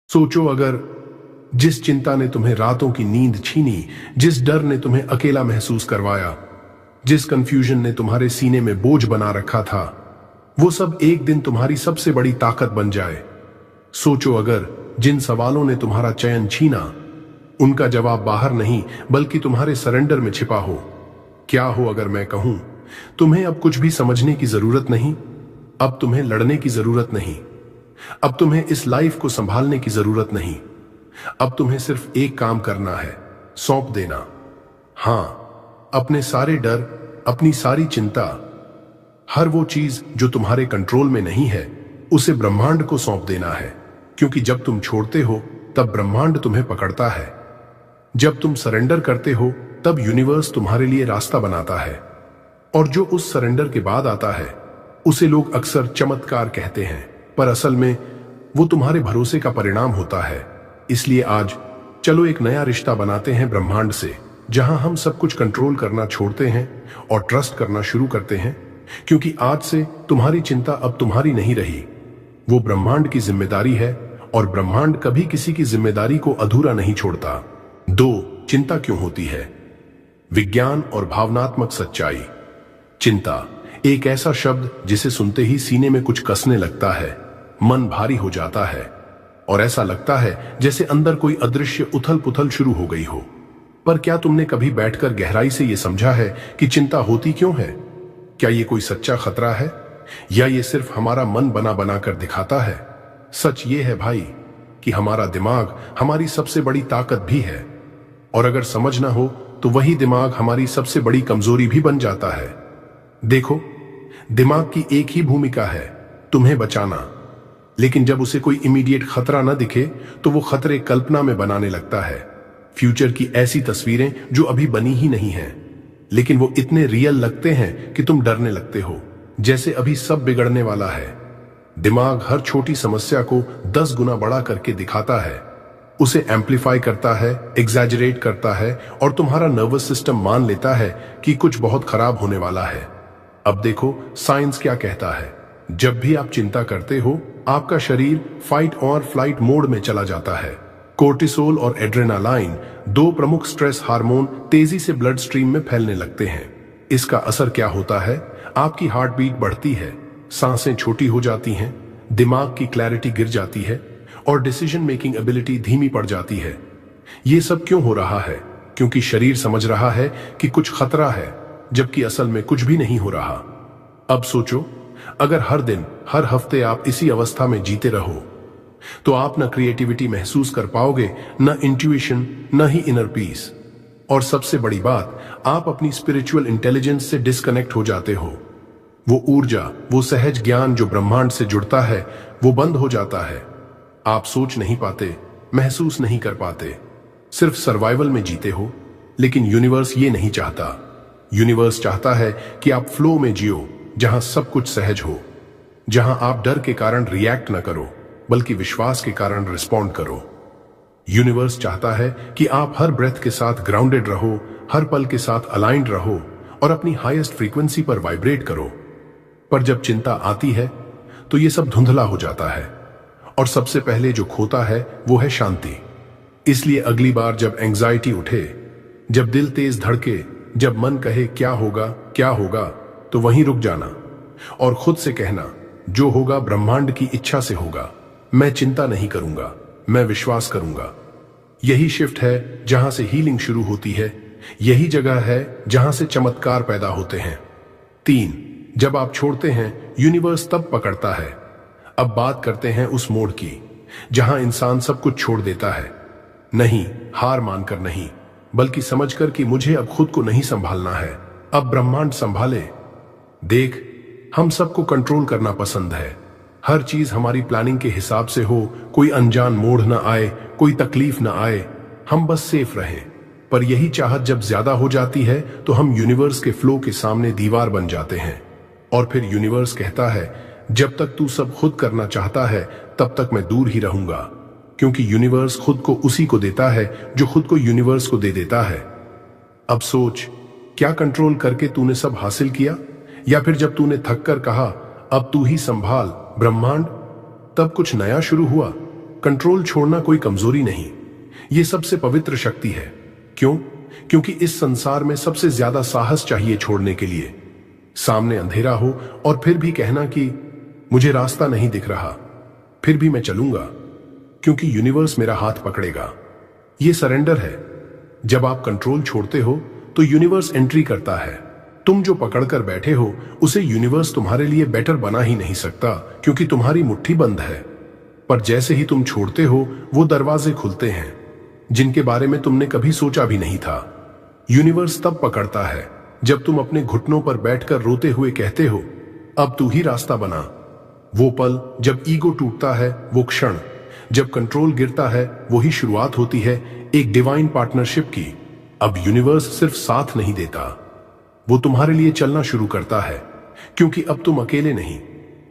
सोचो, अगर जिस चिंता ने तुम्हें रातों की नींद छीनी, जिस डर ने तुम्हें अकेला महसूस करवाया, जिस कंफ्यूजन ने तुम्हारे सीने में बोझ बना रखा था, वो सब एक दिन तुम्हारी सबसे बड़ी ताकत बन जाए। सोचो, अगर जिन सवालों ने तुम्हारा चयन छीना, उनका जवाब बाहर नहीं बल्कि तुम्हारे सरेंडर में छिपा हो। क्या हो अगर मैं कहूं, तुम्हें अब कुछ भी समझने की जरूरत नहीं, अब तुम्हें लड़ने की जरूरत नहीं, अब तुम्हें इस लाइफ को संभालने की जरूरत नहीं, अब तुम्हें सिर्फ एक काम करना है, सौंप देना। हां, अपने सारे डर, अपनी सारी चिंता, हर वो चीज जो तुम्हारे कंट्रोल में नहीं है, उसे ब्रह्मांड को सौंप देना है। क्योंकि जब तुम छोड़ते हो तब ब्रह्मांड तुम्हें पकड़ता है, जब तुम सरेंडर करते हो तब यूनिवर्स तुम्हारे लिए रास्ता बनाता है। और जो उस सरेंडर के बाद आता है, उसे लोग अक्सर चमत्कार कहते हैं, पर असल में वो तुम्हारे भरोसे का परिणाम होता है। इसलिए आज चलो एक नया रिश्ता बनाते हैं ब्रह्मांड से, जहां हम सब कुछ कंट्रोल करना छोड़ते हैं और ट्रस्ट करना शुरू करते हैं। क्योंकि आज से तुम्हारी चिंता अब तुम्हारी नहीं रही, वो ब्रह्मांड की जिम्मेदारी है, और ब्रह्मांड कभी किसी की जिम्मेदारी को अधूरा नहीं छोड़ता। 2. चिंता क्यों होती है? विज्ञान और भावनात्मक सच्चाई। चिंता एक ऐसा शब्द जिसे सुनते ही सीने में कुछ कसने लगता है, मन भारी हो जाता है और ऐसा लगता है जैसे अंदर कोई अदृश्य उथल पुथल शुरू हो गई हो। पर क्या तुमने कभी बैठकर गहराई से यह समझा है कि चिंता होती क्यों है? क्या ये कोई सच्चा खतरा है, या ये सिर्फ हमारा मन बना बना कर दिखाता है? सच ये है भाई कि हमारा दिमाग हमारी सबसे बड़ी ताकत भी है, और अगर समझ ना हो तो वही दिमाग हमारी सबसे बड़ी कमजोरी भी बन जाता है। देखो, दिमाग की एक ही भूमिका है, तुम्हें बचाना। लेकिन जब उसे कोई इमीडिएट खतरा ना दिखे तो वो खतरे कल्पना में बनाने लगता है, फ्यूचर की ऐसी तस्वीरें जो अभी बनी ही नहीं हैं, लेकिन वो इतने रियल लगते हैं कि तुम डरने लगते हो, जैसे अभी सब बिगड़ने वाला है। दिमाग हर छोटी समस्या को 10 गुना बड़ा करके दिखाता है, उसे एम्पलीफाई करता है, एग्जैजरेट करता है, और तुम्हारा नर्वस सिस्टम मान लेता है कि कुछ बहुत खराब होने वाला है। अब देखो साइंस क्या कहता है। जब भी आप चिंता करते हो, आपका शरीर फाइट और फ्लाइट मोड में चला जाता है। कोर्टिसोल और एड्रेनालाइन, 2 प्रमुख स्ट्रेस हार्मोन, तेजी से ब्लड स्ट्रीम में फैलने लगते हैं। इसका असर क्या होता है? आपकी हार्ट बीट बढ़ती है, सांसें छोटी हो जाती हैं, दिमाग की क्लैरिटी गिर जाती है, और डिसीजन मेकिंग एबिलिटी धीमी पड़ जाती है। ये सब क्यों हो रहा है? क्योंकि शरीर समझ रहा है कि कुछ खतरा है, जबकि असल में कुछ भी नहीं हो रहा। अब सोचो, अगर हर दिन, हर हफ्ते आप इसी अवस्था में जीते रहो, तो आप न क्रिएटिविटी महसूस कर पाओगे, न इंट्यूशन, न ही इनर पीस, और सबसे बड़ी बात, आप अपनी स्पिरिचुअल इंटेलिजेंस से डिस्कनेक्ट हो जाते हो। वो ऊर्जा, वो सहज ज्ञान जो ब्रह्मांड से जुड़ता है, वो बंद हो जाता है। आप सोच नहीं पाते, महसूस नहीं कर पाते, सिर्फ सर्वाइवल में जीते हो। लेकिन यूनिवर्स ये नहीं चाहता। यूनिवर्स चाहता है कि आप फ्लो में जियो, जहां सब कुछ सहज हो, जहां आप डर के कारण रिएक्ट न करो बल्कि विश्वास के कारण रिस्पॉन्ड करो। यूनिवर्स चाहता है कि आप हर ब्रेथ के साथ ग्राउंडेड रहो, हर पल के साथ अलाइंड रहो, और अपनी हाईएस्ट फ्रीक्वेंसी पर वाइब्रेट करो। पर जब चिंता आती है तो ये सब धुंधला हो जाता है, और सबसे पहले जो खोता है वो है शांति। इसलिए अगली बार जब एंजाइटी उठे, जब दिल तेज धड़के, जब मन कहे क्या होगा, तो वहीं रुक जाना और खुद से कहना, जो होगा ब्रह्मांड की इच्छा से होगा। मैं चिंता नहीं करूंगा, मैं विश्वास करूंगा। यही शिफ्ट है जहां से हीलिंग शुरू होती है, यही जगह है जहां से चमत्कार पैदा होते हैं। 3. जब आप छोड़ते हैं, यूनिवर्स तब पकड़ता है। अब बात करते हैं उस मोड़ की जहां इंसान सब कुछ छोड़ देता है, नहीं हार मानकर नहीं, बल्कि समझकर कि मुझे अब खुद को नहीं संभालना है, अब ब्रह्मांड संभाले। देख, हम सबको कंट्रोल करना पसंद है, हर चीज हमारी प्लानिंग के हिसाब से हो, कोई अनजान मोड़ ना आए, कोई तकलीफ ना आए, हम बस सेफ रहें। पर यही चाहत जब ज्यादा हो जाती है तो हम यूनिवर्स के फ्लो के सामने दीवार बन जाते हैं, और फिर यूनिवर्स कहता है, जब तक तू सब खुद करना चाहता है तब तक मैं दूर ही रहूंगा। क्योंकि यूनिवर्स खुद को उसी को देता है जो खुद को यूनिवर्स को दे देता है। अब सोच, क्या कंट्रोल करके तूने सब हासिल किया, या फिर जब तूने थक कर कहा अब तू ही संभाल ब्रह्मांड, तब कुछ नया शुरू हुआ? कंट्रोल छोड़ना कोई कमजोरी नहीं, ये सबसे पवित्र शक्ति है। क्यों? क्योंकि इस संसार में सबसे ज्यादा साहस चाहिए छोड़ने के लिए। सामने अंधेरा हो और फिर भी कहना कि मुझे रास्ता नहीं दिख रहा, फिर भी मैं चलूंगा क्योंकि यूनिवर्स मेरा हाथ पकड़ेगा। ये सरेंडर है। जब आप कंट्रोल छोड़ते हो तो यूनिवर्स एंट्री करता है। तुम जो पकड़कर बैठे हो उसे यूनिवर्स तुम्हारे लिए बेटर बना ही नहीं सकता, क्योंकि तुम्हारी मुट्ठी बंद है। पर जैसे ही तुम छोड़ते हो वो दरवाजे खुलते हैं जिनके बारे में तुमने कभी सोचा भी नहीं था। यूनिवर्स तब पकड़ता है जब तुम अपने घुटनों पर बैठकर रोते हुए कहते हो अब तू ही रास्ता बना। वो पल जब ईगो टूटता है, वो क्षण जब कंट्रोल गिरता है, वही शुरुआत होती है एक डिवाइन पार्टनरशिप की। अब यूनिवर्स सिर्फ साथ नहीं देता, वो तुम्हारे लिए चलना शुरू करता है, क्योंकि अब तुम अकेले नहीं,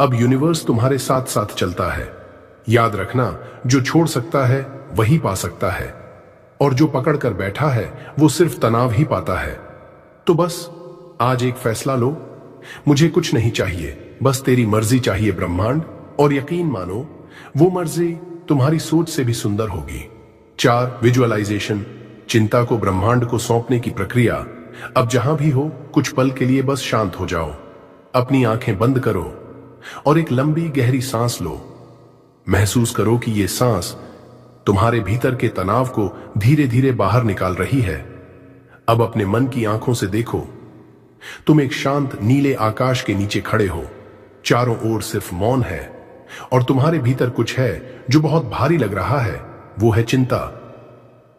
अब यूनिवर्स तुम्हारे साथ साथ चलता है। याद रखना, जो छोड़ सकता है वही पा सकता है, और जो पकड़ कर बैठा है वो सिर्फ तनाव ही पाता है। तो बस आज एक फैसला लो, मुझे कुछ नहीं चाहिए, बस तेरी मर्जी चाहिए ब्रह्मांड, और यकीन मानो वो मर्जी तुम्हारी सोच से भी सुंदर होगी। 4 विजुअलाइजेशन, चिंता को ब्रह्मांड को सौंपने की प्रक्रिया। अब जहां भी हो कुछ पल के लिए बस शांत हो जाओ, अपनी आंखें बंद करो और एक लंबी गहरी सांस लो। महसूस करो कि ये सांस तुम्हारे भीतर के तनाव को धीरे धीरे बाहर निकाल रही है। अब अपने मन की आंखों से देखो, तुम एक शांत नीले आकाश के नीचे खड़े हो, चारों ओर सिर्फ मौन है, और तुम्हारे भीतर कुछ है जो बहुत भारी लग रहा है, वो है चिंता।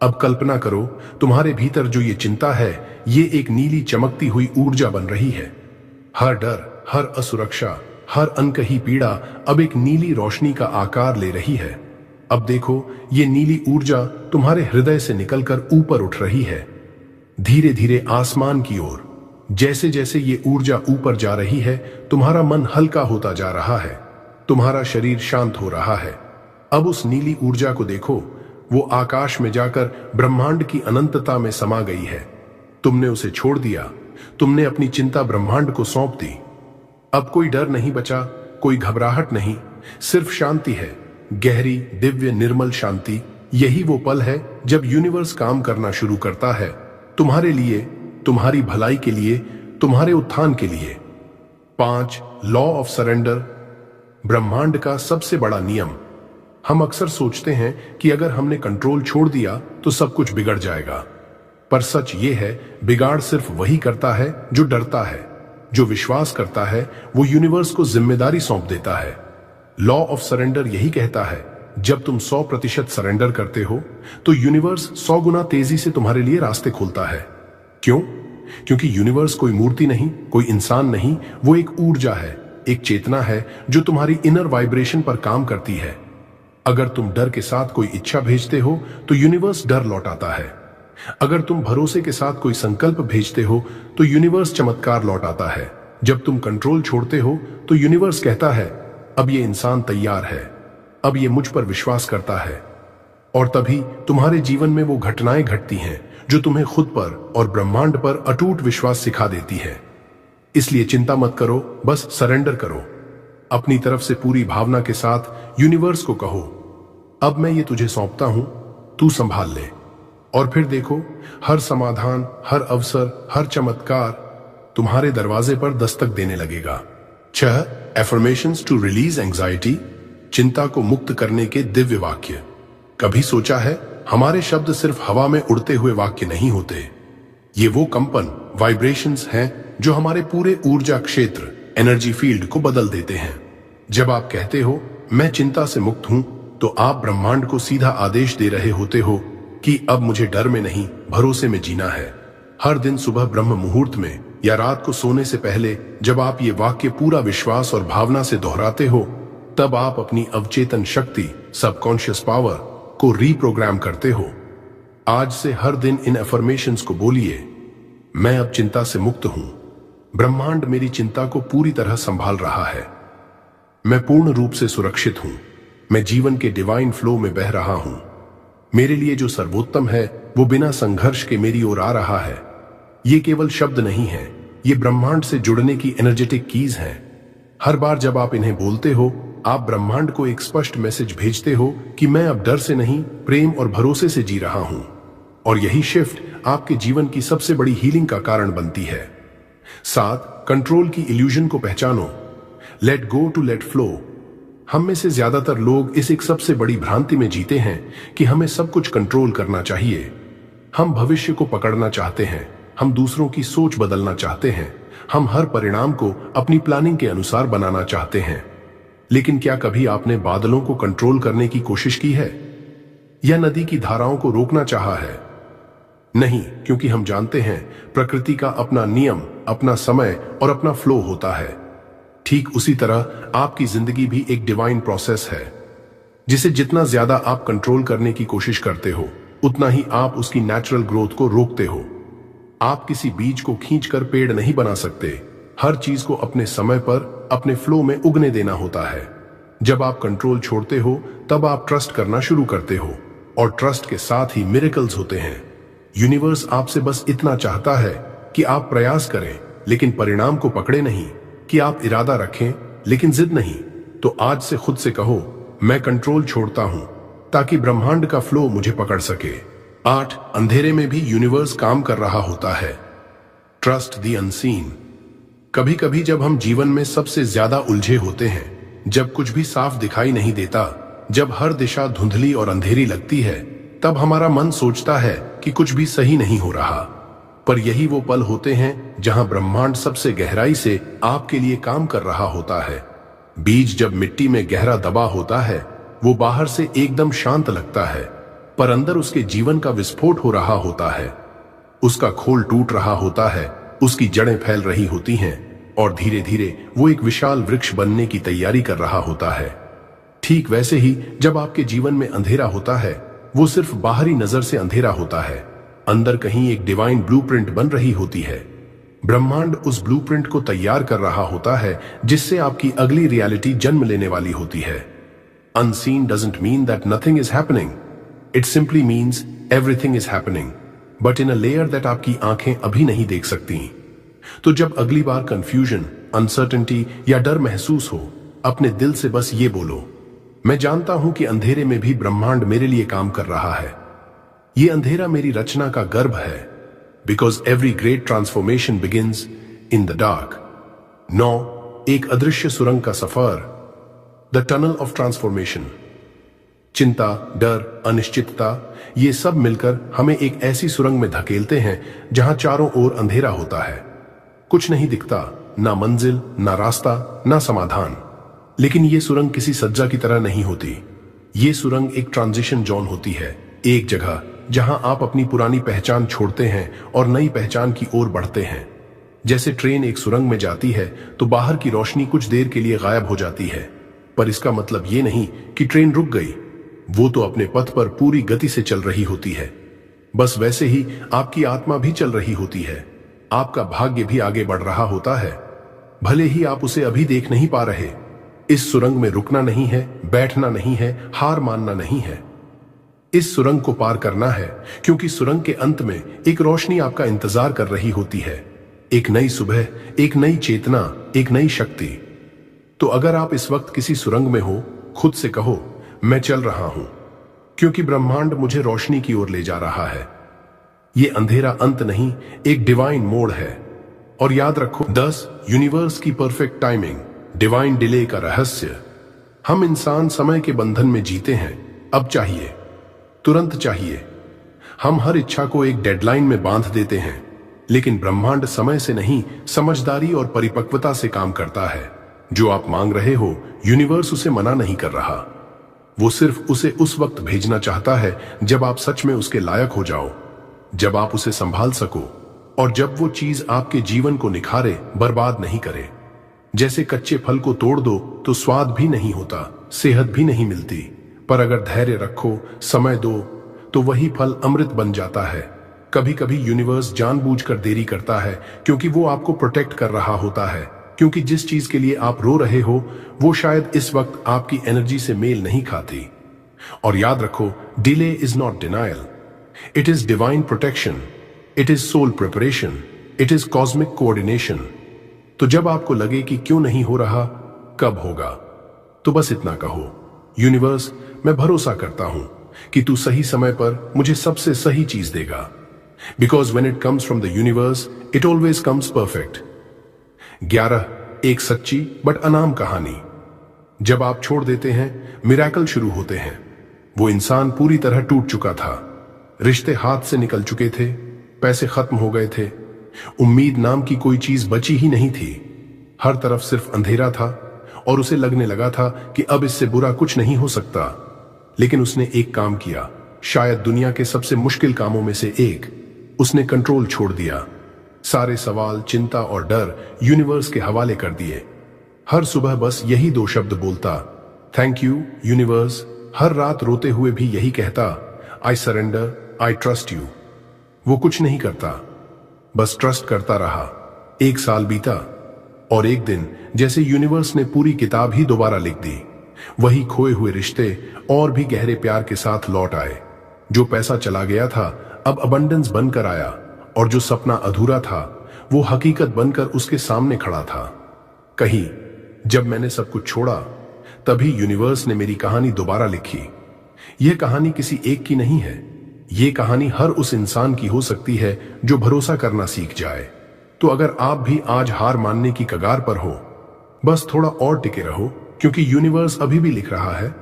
अब कल्पना करो, तुम्हारे भीतर जो ये चिंता है, ये एक नीली चमकती हुई ऊर्जा बन रही है। हर डर, हर असुरक्षा, हर अनकही पीड़ा अब एक नीली रोशनी का आकार ले रही है। अब देखो, ये नीली ऊर्जा तुम्हारे हृदय से निकलकर ऊपर उठ रही है, धीरे धीरे आसमान की ओर। जैसे जैसे ये ऊर्जा ऊपर जा रही है, तुम्हारा मन हल्का होता जा रहा है, तुम्हारा शरीर शांत हो रहा है। अब उस नीली ऊर्जा को देखो, वो आकाश में जाकर ब्रह्मांड की अनंतता में समा गई है। तुमने उसे छोड़ दिया, तुमने अपनी चिंता ब्रह्मांड को सौंप दी। अब कोई डर नहीं बचा, कोई घबराहट नहीं, सिर्फ शांति है, गहरी, दिव्य, निर्मल शांति। यही वो पल है जब यूनिवर्स काम करना शुरू करता है, तुम्हारे लिए, तुम्हारी भलाई के लिए, तुम्हारे उत्थान के लिए। 5 लॉ ऑफ सरेंडर, ब्रह्मांड का सबसे बड़ा नियम। हम अक्सर सोचते हैं कि अगर हमने कंट्रोल छोड़ दिया तो सब कुछ बिगड़ जाएगा, पर सच ये है, बिगाड़ सिर्फ वही करता है जो डरता है। जो विश्वास करता है वो यूनिवर्स को जिम्मेदारी सौंप देता है। लॉ ऑफ सरेंडर यही कहता है, जब तुम 100% सरेंडर करते हो तो यूनिवर्स 100 गुना तेजी से तुम्हारे लिए रास्ते खोलता है। क्यों? क्योंकि यूनिवर्स कोई मूर्ति नहीं, कोई इंसान नहीं, वो एक ऊर्जा है, एक चेतना है जो तुम्हारी इनर वाइब्रेशन पर काम करती है। अगर तुम डर के साथ कोई इच्छा भेजते हो तो यूनिवर्स डर लौटाता है। अगर तुम भरोसे के साथ कोई संकल्प भेजते हो तो यूनिवर्स चमत्कार लौटाता है। जब तुम कंट्रोल छोड़ते हो तो यूनिवर्स कहता है, अब ये इंसान तैयार है, अब ये मुझ पर विश्वास करता है। और तभी तुम्हारे जीवन में वो घटनाएं घटती हैं जो तुम्हें खुद पर और ब्रह्मांड पर अटूट विश्वास सिखा देती है। इसलिए चिंता मत करो, बस सरेंडर करो। अपनी तरफ से पूरी भावना के साथ यूनिवर्स को कहो, अब मैं ये तुझे सौंपता हूं, तू संभाल ले। और फिर देखो, हर समाधान, हर अवसर, हर चमत्कार तुम्हारे दरवाजे पर दस्तक देने लगेगा। 6 एफर्मेशंस टू रिलीज एंजाइटी, चिंता को मुक्त करने के दिव्य वाक्य। कभी सोचा है, हमारे शब्द सिर्फ हवा में उड़ते हुए वाक्य नहीं होते, ये वो कंपन, वाइब्रेशंस हैं जो हमारे पूरे ऊर्जा क्षेत्र, एनर्जी फील्ड को बदल देते हैं। जब आप कहते हो मैं चिंता से मुक्त हूं, तो आप ब्रह्मांड को सीधा आदेश दे रहे होते हो कि अब मुझे डर में नहीं, भरोसे में जीना है। हर दिन सुबह ब्रह्म मुहूर्त में या रात को सोने से पहले जब आप ये वाक्य पूरा विश्वास और भावना से दोहराते हो, तब आप अपनी अवचेतन शक्ति, सबकॉन्शियस पावर को रीप्रोग्राम करते हो। आज से हर दिन इन अफर्मेशंस को बोलिए, मैं अब चिंता से मुक्त हूं, ब्रह्मांड मेरी चिंता को पूरी तरह संभाल रहा है, मैं पूर्ण रूप से सुरक्षित हूं, मैं जीवन के डिवाइन फ्लो में बह रहा हूं, मेरे लिए जो सर्वोत्तम है वो बिना संघर्ष के मेरी ओर आ रहा है। ये केवल शब्द नहीं है, ये ब्रह्मांड से जुड़ने की एनर्जेटिक कीज हैं। हर बार जब आप इन्हें बोलते हो, आप ब्रह्मांड को एक स्पष्ट मैसेज भेजते हो कि मैं अब डर से नहीं, प्रेम और भरोसे से जी रहा हूं। और यही शिफ्ट आपके जीवन की सबसे बड़ी हीलिंग का कारण बनती है। 7, कंट्रोल की इल्यूजन को पहचानो। Let go to let flow. हम में से ज्यादातर लोग इस एक सबसे बड़ी भ्रांति में जीते हैं कि हमें सब कुछ कंट्रोल करना चाहिए। हम भविष्य को पकड़ना चाहते हैं, हम दूसरों की सोच बदलना चाहते हैं, हम हर परिणाम को अपनी प्लानिंग के अनुसार बनाना चाहते हैं। लेकिन क्या कभी आपने बादलों को कंट्रोल करने की कोशिश की है, या नदी की धाराओं को रोकना चाहा है? नहीं, क्योंकि हम जानते हैं प्रकृति का अपना नियम, अपना समय और अपना फ्लो होता है। ठीक उसी तरह आपकी जिंदगी भी एक डिवाइन प्रोसेस है, जिसे जितना ज्यादा आप कंट्रोल करने की कोशिश करते हो, उतना ही आप उसकी नेचुरल ग्रोथ को रोकते हो। आप किसी बीज को खींचकर पेड़ नहीं बना सकते। हर चीज को अपने समय पर, अपने फ्लो में उगने देना होता है। जब आप कंट्रोल छोड़ते हो, तब आप ट्रस्ट करना शुरू करते हो, और ट्रस्ट के साथ ही मिरेकल्स होते हैं। यूनिवर्स आपसे बस इतना चाहता है कि आप प्रयास करें, लेकिन परिणाम को पकड़े नहीं, कि आप इरादा रखें लेकिन जिद नहीं। तो आज से खुद से कहो, मैं कंट्रोल छोड़ता हूं ताकि ब्रह्मांड का फ्लो मुझे पकड़ सके। 8, अंधेरे में भी यूनिवर्स काम कर रहा होता है। Trust the unseen. कभी कभी जब हम जीवन में सबसे ज्यादा उलझे होते हैं, जब कुछ भी साफ दिखाई नहीं देता, जब हर दिशा धुंधली और अंधेरी लगती है, तब हमारा मन सोचता है कि कुछ भी सही नहीं हो रहा। पर यही वो पल होते हैं जहां ब्रह्मांड सबसे गहराई से आपके लिए काम कर रहा होता है। बीज जब मिट्टी में गहरा दबा होता है, वो बाहर से एकदम शांत लगता है, पर अंदर उसके जीवन का विस्फोट हो रहा होता है। उसका खोल टूट रहा होता है, उसकी जड़ें फैल रही होती हैं, और धीरे धीरे वो एक विशाल वृक्ष बनने की तैयारी कर रहा होता है। ठीक वैसे ही जब आपके जीवन में अंधेरा होता है, वो सिर्फ बाहरी नजर से अंधेरा होता है, अंदर कहीं एक डिवाइन ब्लूप्रिंट बन रही होती है। ब्रह्मांड उस ब्लूप्रिंट को तैयार कर रहा होता है, जिससे आपकी अगली रियलिटी जन्म लेने वाली होती है। Unseen doesn't mean that nothing is happening, it simply means everything is happening, but in a layer that आपकी आंखें अभी नहीं देख सकती। तो जब अगली बार कंफ्यूजन, अनसर्टेनिटी या डर महसूस हो, अपने दिल से बस ये बोलो, मैं जानता हूं कि अंधेरे में भी ब्रह्मांड मेरे लिए काम कर रहा है। ये अंधेरा मेरी रचना का गर्भ है, because every great transformation begins in the dark. 9, एक अदृश्य सुरंग का सफर। The tunnel of transformation. चिंता, डर, अनिश्चितता, ये सब मिलकर हमें एक ऐसी सुरंग में धकेलते हैं जहां चारों ओर अंधेरा होता है। कुछ नहीं दिखता, ना मंजिल, ना रास्ता, ना समाधान। लेकिन ये सुरंग किसी सज्जा की तरह नहीं होती। ये सुरंग एक ट्रांजिशन जोन होती है, एक जगह जहां आप अपनी पुरानी पहचान छोड़ते हैं और नई पहचान की ओर बढ़ते हैं। जैसे ट्रेन एक सुरंग में जाती है तो बाहर की रोशनी कुछ देर के लिए गायब हो जाती है, पर इसका मतलब ये नहीं कि ट्रेन रुक गई। वो तो अपने पथ पर पूरी गति से चल रही होती है। बस वैसे ही आपकी आत्मा भी चल रही होती है, आपका भाग्य भी आगे बढ़ रहा होता है, भले ही आप उसे अभी देख नहीं पा रहे। इस सुरंग में रुकना नहीं है, बैठना नहीं है, हार मानना नहीं है। इस सुरंग को पार करना है, क्योंकि सुरंग के अंत में एक रोशनी आपका इंतजार कर रही होती है। एक नई सुबह, एक नई चेतना, एक नई शक्ति। तो अगर आप इस वक्त किसी सुरंग में हो, खुद से कहो, मैं चल रहा हूं, क्योंकि ब्रह्मांड मुझे रोशनी की ओर ले जा रहा है। ये अंधेरा अंत नहीं, एक डिवाइन मोड़ है। और याद रखो, 10, यूनिवर्स की परफेक्ट टाइमिंग, डिवाइन डिले का रहस्य। हम इंसान समय के बंधन में जीते हैं। अब चाहिए, तुरंत चाहिए। हम हर इच्छा को एक डेडलाइन में बांध देते हैं, लेकिन ब्रह्मांड समय से नहीं, समझदारी और परिपक्वता से काम करता है। जो आप मांग रहे हो, यूनिवर्स उसे मना नहीं कर रहा। वो सिर्फ उसे उस वक्त भेजना चाहता है जब आप सच में उसके लायक हो जाओ, जब आप उसे संभाल सको, और जब वो चीज आपके जीवन को निखारे, बर्बाद नहीं करे। जैसे कच्चे फल को तोड़ दो तो स्वाद भी नहीं होता, सेहत भी नहीं मिलती, पर अगर धैर्य रखो, समय दो, तो वही फल अमृत बन जाता है। कभी कभी यूनिवर्स जानबूझकर देरी करता है, क्योंकि वो आपको प्रोटेक्ट कर रहा होता है, क्योंकि जिस चीज के लिए आप रो रहे हो, वो शायद इस वक्त आपकी एनर्जी से मेल नहीं खाती। और याद रखो, delay is not denial, it is divine protection, it is soul preparation, it is cosmic coordination. तो जब आपको लगे कि क्यों नहीं हो रहा, कब होगा, तो बस इतना कहो, यूनिवर्स, मैं भरोसा करता हूं कि तू सही समय पर मुझे सबसे सही चीज देगा। Because when it comes from the universe it always comes perfect. 11, एक सच्ची बट अनाम कहानी। जब आप छोड़ देते हैं, मिरेकल शुरू होते हैं। वो इंसान पूरी तरह टूट चुका था, रिश्ते हाथ से निकल चुके थे, पैसे खत्म हो गए थे, उम्मीद नाम की कोई चीज बची ही नहीं थी। हर तरफ सिर्फ अंधेरा था और उसे लगने लगा था कि अब इससे बुरा कुछ नहीं हो सकता। लेकिन उसने एक काम किया, शायद दुनिया के सबसे मुश्किल कामों में से एक। उसने कंट्रोल छोड़ दिया। सारे सवाल, चिंता और डर यूनिवर्स के हवाले कर दिए। हर सुबह बस यही 2 शब्द बोलता, थैंक यू यूनिवर्स। हर रात रोते हुए भी यही कहता, I surrender, I trust you. वो कुछ नहीं करता, बस ट्रस्ट करता रहा। 1 साल बीता और एक दिन जैसे यूनिवर्स ने पूरी किताब ही दोबारा लिख दी। वही खोए हुए रिश्ते और भी गहरे प्यार के साथ लौट आए। जो पैसा चला गया था अब अबंडेंस बनकर आया, और जो सपना अधूरा था वो हकीकत बनकर उसके सामने खड़ा था। कहीं जब मैंने सब कुछ छोड़ा, तभी यूनिवर्स ने मेरी कहानी दोबारा लिखी। यह कहानी किसी एक की नहीं है, यह कहानी हर उस इंसान की हो सकती है जो भरोसा करना सीख जाए। तो अगर आप भी आज हार मानने की कगार पर हो, बस थोड़ा और टिके रहो, क्योंकि यूनिवर्स अभी भी लिख रहा है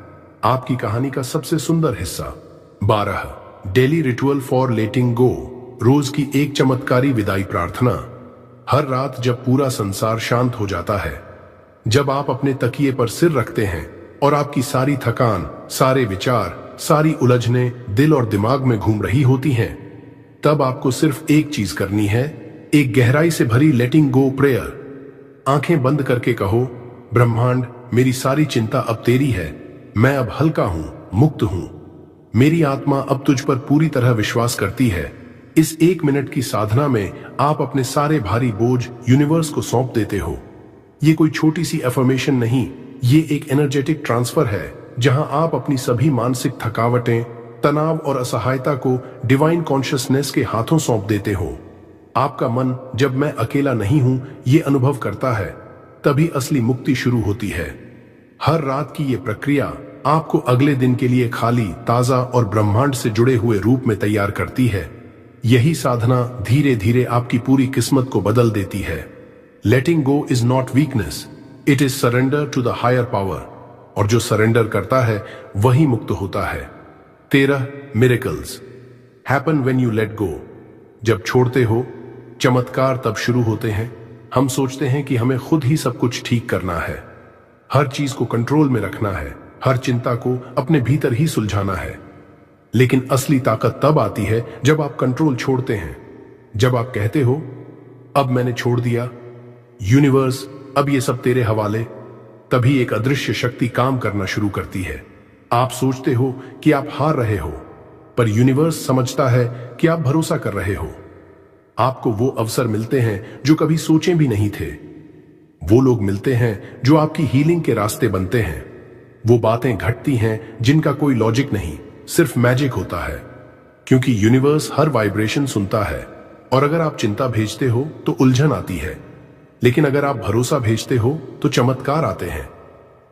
आपकी कहानी का सबसे सुंदर हिस्सा। 12, डेली रिचुअल फॉर लेटिंग गो। रोज की एक चमत्कारी विदाई प्रार्थना। हर रात जब पूरा संसार शांत हो जाता है, जब आप अपने तकिए पर सिर रखते हैं और आपकी सारी थकान, सारे विचार, सारी उलझने दिल और दिमाग में घूम रही होती हैं, तब आपको सिर्फ एक चीज करनी है, एक गहराई से भरी लेटिंग गो प्रेयर। आंखें बंद करके कहो, ब्रह्मांड, मेरी सारी चिंता अब तेरी है। मैं अब हल्का हूं, मुक्त हूं। मेरी आत्मा अब तुझ पर पूरी तरह विश्वास करती है। इस 1 मिनट की साधना में आप अपने सारे भारी बोझ यूनिवर्स को सौंप देते हो। ये कोई छोटी सी अफर्मेशन नहीं, ये एक एनर्जेटिक ट्रांसफर है, जहां आप अपनी सभी मानसिक थकावटें, तनाव और असहायता को डिवाइन कॉन्शियसनेस के हाथों सौंप देते हो। आपका मन जब मैं अकेला नहीं हूं ये अनुभव करता है, तभी असली मुक्ति शुरू होती है। हर रात की ये प्रक्रिया आपको अगले दिन के लिए खाली, ताजा और ब्रह्मांड से जुड़े हुए रूप में तैयार करती है। यही साधना धीरे धीरे आपकी पूरी किस्मत को बदल देती है। Letting go is not weakness, it is surrender to the higher power. और जो सरेंडर करता है वही मुक्त होता है। 13, miracles happen when you let go. जब छोड़ते हो, चमत्कार तब शुरू होते हैं। हम सोचते हैं कि हमें खुद ही सब कुछ ठीक करना है, हर चीज को कंट्रोल में रखना है, हर चिंता को अपने भीतर ही सुलझाना है। लेकिन असली ताकत तब आती है जब आप कंट्रोल छोड़ते हैं, जब आप कहते हो, अब मैंने छोड़ दिया, यूनिवर्स अब ये सब तेरे हवाले। तभी एक अदृश्य शक्ति काम करना शुरू करती है। आप सोचते हो कि आप हार रहे हो, पर यूनिवर्स समझता है कि आप भरोसा कर रहे हो। आपको वो अवसर मिलते हैं जो कभी सोचे भी नहीं थे। वो लोग मिलते हैं जो आपकी हीलिंग के रास्ते बनते हैं। वो बातें घटती हैं जिनका कोई लॉजिक नहीं, सिर्फ मैजिक होता है। क्योंकि यूनिवर्स हर वाइब्रेशन सुनता है, और अगर आप चिंता भेजते हो तो उलझन आती है, लेकिन अगर आप भरोसा भेजते हो तो चमत्कार आते हैं।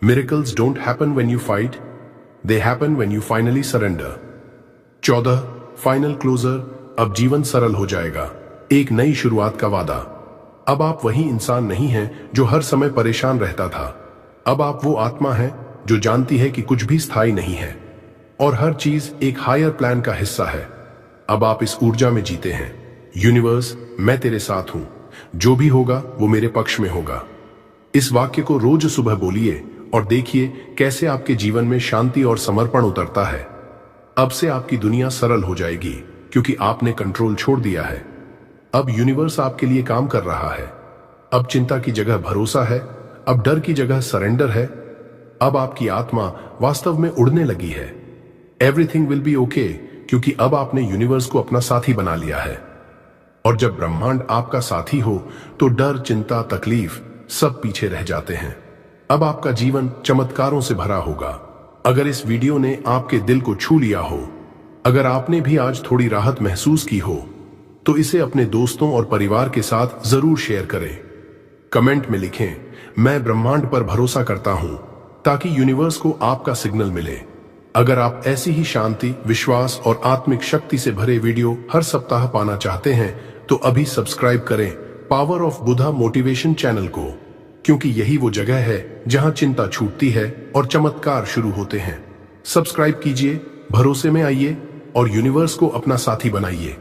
Miracles don't happen when you fight, they happen when you finally surrender. 14, final closure. अब जीवन सरल हो जाएगा, एक नई शुरुआत का वादा। अब आप वही इंसान नहीं हैं जो हर समय परेशान रहता था। अब आप वो आत्मा हैं जो जानती है कि कुछ भी स्थायी नहीं है और हर चीज एक हायर प्लान का हिस्सा है। अब आप इस ऊर्जा में जीते हैं, यूनिवर्स मैं तेरे साथ हूं, जो भी होगा वो मेरे पक्ष में होगा। इस वाक्य को रोज सुबह बोलिए और देखिए कैसे आपके जीवन में शांति और समर्पण उतरता है। अब से आपकी दुनिया सरल हो जाएगी, क्योंकि आपने कंट्रोल छोड़ दिया है। अब यूनिवर्स आपके लिए काम कर रहा है। अब चिंता की जगह भरोसा है, अब डर की जगह सरेंडर है। अब आपकी आत्मा वास्तव में उड़ने लगी है। एवरीथिंग विल बी ओके, क्योंकि अब आपने यूनिवर्स को अपना साथी बना लिया है। और जब ब्रह्मांड आपका साथी हो तो डर, चिंता, तकलीफ सब पीछे रह जाते हैं। अब आपका जीवन चमत्कारों से भरा होगा। अगर इस वीडियो ने आपके दिल को छू लिया हो, अगर आपने भी आज थोड़ी राहत महसूस की हो, तो इसे अपने दोस्तों और परिवार के साथ जरूर शेयर करें। कमेंट में लिखें, मैं ब्रह्मांड पर भरोसा करता हूं, ताकि यूनिवर्स को आपका सिग्नल मिले। अगर आप ऐसी ही शांति, विश्वास और आत्मिक शक्ति से भरे वीडियो हर सप्ताह पाना चाहते हैं तो अभी सब्सक्राइब करें power of Buddha motivation channel को, क्योंकि यही वो जगह है जहां चिंता छूटती है और चमत्कार शुरू होते हैं। सब्सक्राइब कीजिए, भरोसे में आइए और यूनिवर्स को अपना साथी बनाइए।